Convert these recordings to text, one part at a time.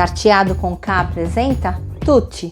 Carteado com K apresenta Tutti.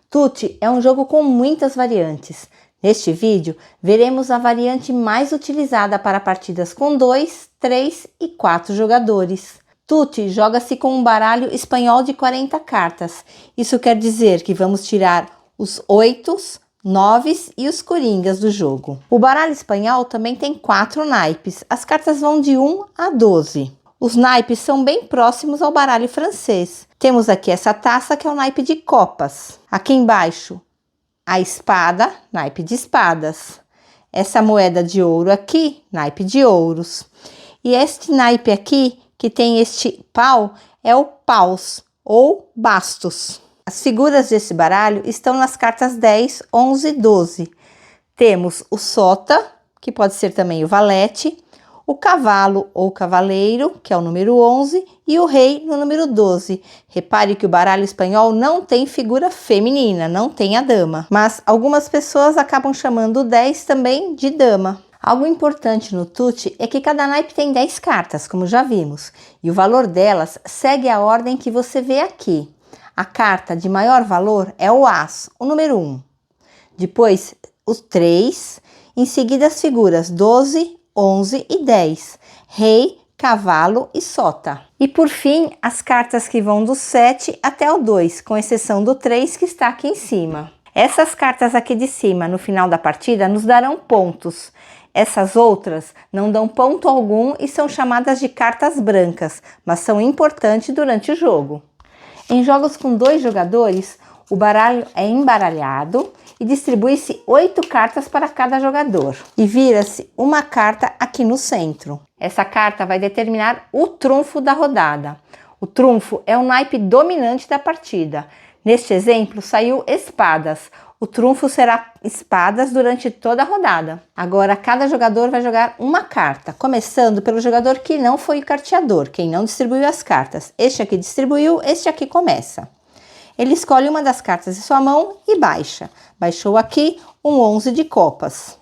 Tutti é um jogo com muitas variantes. Neste vídeo, veremos a variante mais utilizada para partidas com 2, 3 e 4 jogadores. Tutti joga-se com um baralho espanhol de 40 cartas. Isso quer dizer que vamos tirar os 8s, 9s e os coringas do jogo. O baralho espanhol também tem 4 naipes. As cartas vão de 1 a 12. Os naipes são bem próximos ao baralho francês. Temos aqui essa taça que é o naipe de copas. Aqui embaixo, a espada, naipe de espadas. Essa moeda de ouro aqui, naipe de ouros. E este naipe aqui, que tem este pau, é o paus ou bastos. As figuras desse baralho estão nas cartas 10, 11 e 12. Temos o sota, que pode ser também o valete, o cavalo ou cavaleiro, que é o número 11, e o rei no número 12. Repare que o baralho espanhol não tem figura feminina, não tem a dama. Mas algumas pessoas acabam chamando o 10 também de dama. Algo importante no Tutti é que cada naipe tem 10 cartas, como já vimos, e o valor delas segue a ordem que você vê aqui. A carta de maior valor é o as, o número 1. Depois, os 3, em seguida as figuras 12, 11 e 10, rei, cavalo e sota. E por fim, as cartas que vão do 7 até o 2, com exceção do 3 que está aqui em cima. Essas cartas aqui de cima, no final da partida, nos darão pontos. Essas outras não dão ponto algum e são chamadas de cartas brancas, mas são importantes durante o jogo. Em jogos com 2 jogadores, o baralho é embaralhado e distribui-se 8 cartas para cada jogador. E vira-se uma carta aqui no centro. Essa carta vai determinar o trunfo da rodada. O trunfo é o naipe dominante da partida. Neste exemplo, saiu espadas. O trunfo será espadas durante toda a rodada. Agora, cada jogador vai jogar uma carta, começando pelo jogador que não foi o carteador, quem não distribuiu as cartas. Este aqui distribuiu, este aqui começa. Ele escolhe uma das cartas de sua mão e baixa. Baixou aqui um 11 de copas.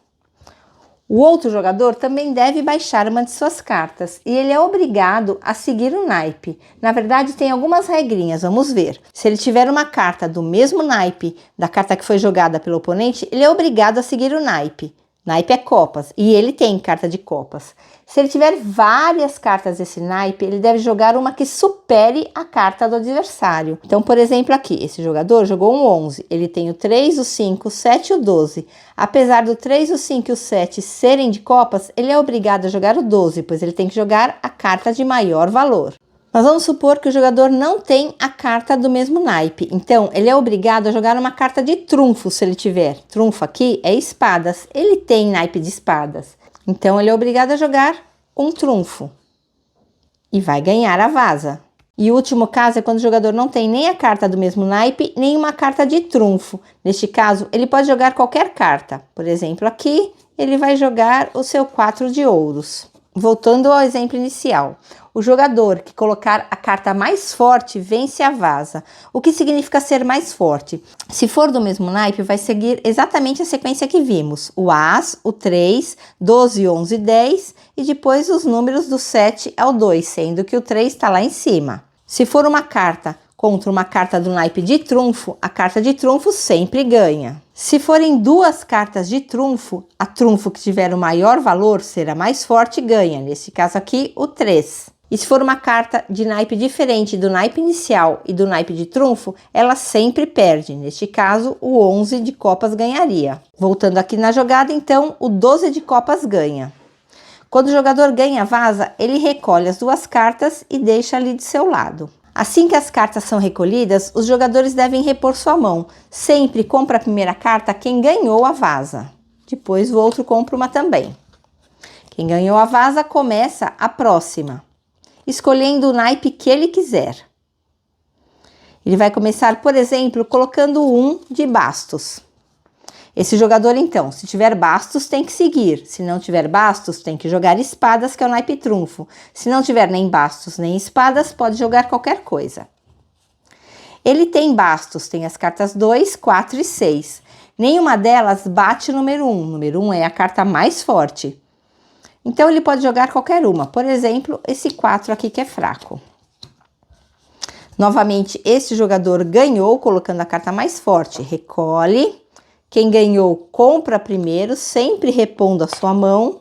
O outro jogador também deve baixar uma de suas cartas e ele é obrigado a seguir o naipe. Na verdade, tem algumas regrinhas, vamos ver. Se ele tiver uma carta do mesmo naipe da carta que foi jogada pelo oponente, ele é obrigado a seguir o naipe. Naipe é copas e ele tem carta de copas. Se ele tiver várias cartas desse naipe, ele deve jogar uma que supere a carta do adversário. Então, por exemplo, aqui, esse jogador jogou um 11. Ele tem o 3, o 5, o 7 e o 12. Apesar do 3, o 5 e o 7 serem de copas, ele é obrigado a jogar o 12, pois ele tem que jogar a carta de maior valor. Mas vamos supor que o jogador não tem a carta do mesmo naipe, então ele é obrigado a jogar uma carta de trunfo se ele tiver. Trunfo aqui é espadas, ele tem naipe de espadas, então ele é obrigado a jogar um trunfo e vai ganhar a vaza. E o último caso é quando o jogador não tem nem a carta do mesmo naipe, nem uma carta de trunfo. Neste caso, ele pode jogar qualquer carta. Por exemplo, aqui ele vai jogar o seu 4 de ouros. Voltando ao exemplo inicial, o jogador que colocar a carta mais forte vence a vaza. O que significa ser mais forte? Se for do mesmo naipe, vai seguir exatamente a sequência que vimos. O as, o 3, 12, 11 e 10 e depois os números do 7 ao 2, sendo que o 3 está lá em cima. Se for uma carta contra uma carta do naipe de trunfo, a carta de trunfo sempre ganha. Se forem 2 cartas de trunfo, a trunfo que tiver o maior valor será mais forte e ganha. Nesse caso aqui, o 3. E se for uma carta de naipe diferente do naipe inicial e do naipe de trunfo, ela sempre perde. Neste caso, o 11 de copas ganharia. Voltando aqui na jogada, então, o 12 de copas ganha. Quando o jogador ganha a vaza, ele recolhe as 2 cartas e deixa ali de seu lado. Assim que as cartas são recolhidas, os jogadores devem repor sua mão. Sempre compra a primeira carta quem ganhou a vaza. Depois o outro compra uma também. Quem ganhou a vaza começa a próxima, escolhendo o naipe que ele quiser. Ele vai começar, por exemplo, colocando um de bastos. Esse jogador, então, se tiver bastos, tem que seguir. Se não tiver bastos, tem que jogar espadas, que é o naipe trunfo. Se não tiver nem bastos nem espadas, pode jogar qualquer coisa. Ele tem bastos, tem as cartas 2, 4 e 6. Nenhuma delas bate o número 1. O número 1 é a carta mais forte. Então, ele pode jogar qualquer uma. Por exemplo, esse 4 aqui que é fraco. Novamente, esse jogador ganhou, colocando a carta mais forte. Recolhe. Quem ganhou, compra primeiro, sempre repondo a sua mão.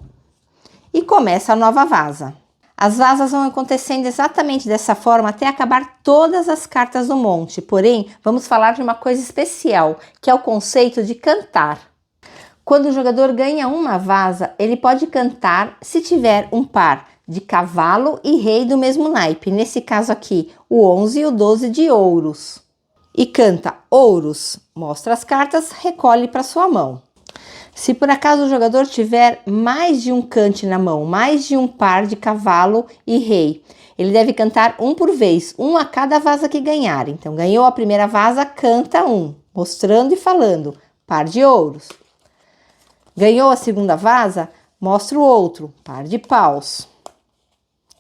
E começa a nova vaza. As vazas vão acontecendo exatamente dessa forma até acabar todas as cartas do monte. Porém, vamos falar de uma coisa especial, que é o conceito de cantar. Quando o jogador ganha uma vaza, ele pode cantar se tiver um par de cavalo e rei do mesmo naipe. Nesse caso aqui, o 11 e o 12 de ouros. E canta ouros, mostra as cartas, recolhe para sua mão. Se por acaso o jogador tiver mais de um cante na mão, mais de um par de cavalo e rei, ele deve cantar um por vez, um a cada vaza que ganhar. Então, ganhou a primeira vaza, canta um, mostrando e falando, par de ouros. Ganhou a segunda vaza, mostra o outro, par de paus.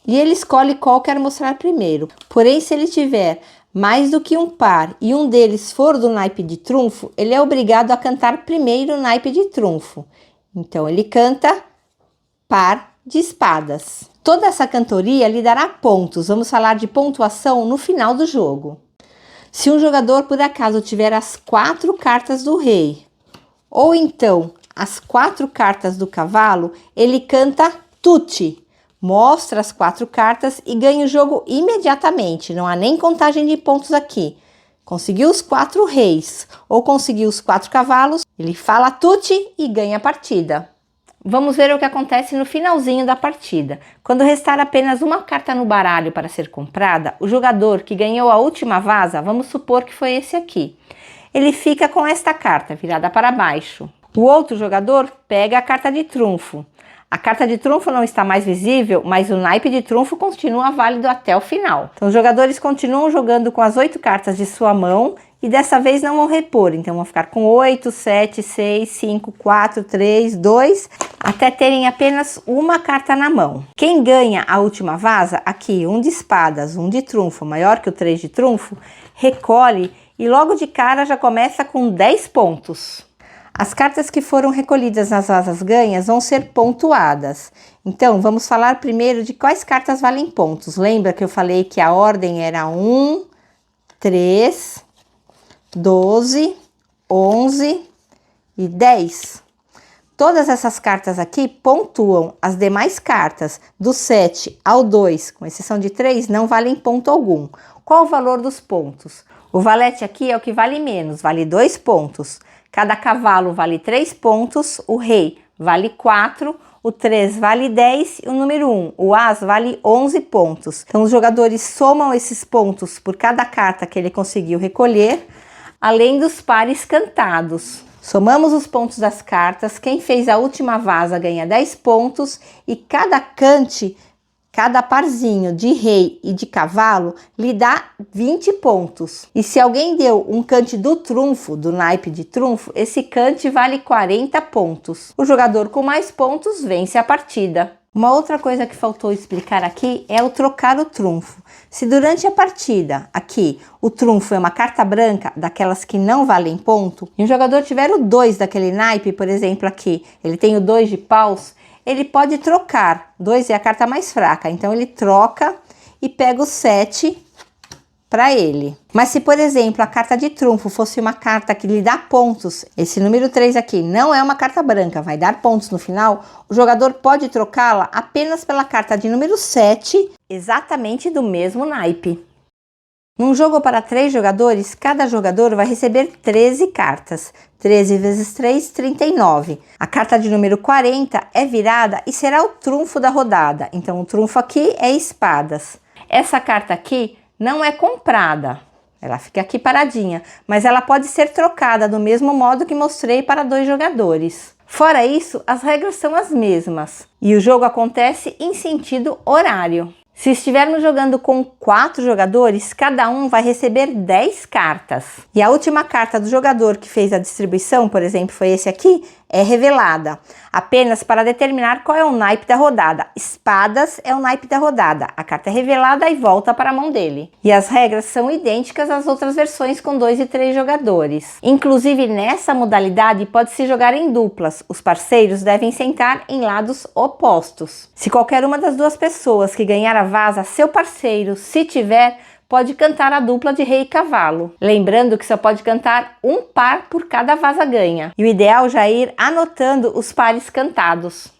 E ele escolhe qual quer mostrar primeiro. Porém, se ele tiver mais do que um par e um deles for do naipe de trunfo, ele é obrigado a cantar primeiro o naipe de trunfo. Então, ele canta par de espadas. Toda essa cantoria lhe dará pontos. Vamos falar de pontuação no final do jogo. Se um jogador, por acaso, tiver as 4 cartas do rei, ou então as 4 cartas do cavalo, ele canta tutti. Mostra as 4 cartas e ganha o jogo imediatamente. Não há nem contagem de pontos aqui. Conseguiu os 4 reis ou conseguiu os 4 cavalos, ele fala tutti e ganha a partida. Vamos ver o que acontece no finalzinho da partida. Quando restar apenas uma carta no baralho para ser comprada, o jogador que ganhou a última vaza, vamos supor que foi esse aqui, ele fica com esta carta virada para baixo. O outro jogador pega a carta de trunfo. A carta de trunfo não está mais visível, mas o naipe de trunfo continua válido até o final. Então, os jogadores continuam jogando com as 8 cartas de sua mão e dessa vez não vão repor. Então, vão ficar com 8, 7, 6, 5, 4, 3, 2, até terem apenas uma carta na mão. Quem ganha a última vaza, aqui, um de espadas, um de trunfo, maior que o 3 de trunfo, recolhe e logo de cara já começa com 10 pontos. As cartas que foram recolhidas nas vazas ganhas vão ser pontuadas. Então, vamos falar primeiro de quais cartas valem pontos. Lembra que eu falei que a ordem era 1, 3, 12, 11 e 10? Todas essas cartas aqui pontuam. As demais cartas, do 7 ao 2, com exceção de 3, não valem ponto algum. Qual o valor dos pontos? O valete aqui é o que vale menos, vale 2 pontos. Cada cavalo vale 3 pontos, o rei vale 4, o 3 vale 10 e o número 1, o as, vale 11 pontos. Então, os jogadores somam esses pontos por cada carta que ele conseguiu recolher, além dos pares cantados. Somamos os pontos das cartas, quem fez a última vaza ganha 10 pontos e cada cante, cada parzinho de rei e de cavalo lhe dá 20 pontos. E se alguém deu um cante do trunfo, do naipe de trunfo, esse cante vale 40 pontos. O jogador com mais pontos vence a partida. Uma outra coisa que faltou explicar aqui é o trocar o trunfo. Se durante a partida, aqui, o trunfo é uma carta branca, daquelas que não valem ponto, e o jogador tiver o 2 daquele naipe, por exemplo aqui, ele tem o 2 de paus, ele pode trocar. 2 é a carta mais fraca, então ele troca e pega o 7 para ele. Mas se, por exemplo, a carta de trunfo fosse uma carta que lhe dá pontos, esse número 3 aqui não é uma carta branca, vai dar pontos no final, o jogador pode trocá-la apenas pela carta de número 7, exatamente do mesmo naipe. Num jogo para 3 jogadores, cada jogador vai receber 13 cartas. 13 vezes 3, 39. A carta de número 40 é virada e será o trunfo da rodada. Então, o trunfo aqui é espadas. Essa carta aqui não é comprada. Ela fica aqui paradinha, mas ela pode ser trocada do mesmo modo que mostrei para 2 jogadores. Fora isso, as regras são as mesmas. E o jogo acontece em sentido horário. Se estivermos jogando com 4 jogadores, cada um vai receber 10 cartas. E a última carta do jogador que fez a distribuição, por exemplo, foi esse aqui, é revelada, apenas para determinar qual é o naipe da rodada. Espadas é o naipe da rodada, a carta é revelada e volta para a mão dele. E as regras são idênticas às outras versões com 2 e 3 jogadores. Inclusive nessa modalidade pode-se jogar em duplas, os parceiros devem sentar em lados opostos. Se qualquer uma das duas pessoas que ganhar a vaza, seu parceiro, se tiver, pode cantar a dupla de rei e cavalo. Lembrando que só pode cantar um par por cada vaza ganha. E o ideal já é ir anotando os pares cantados.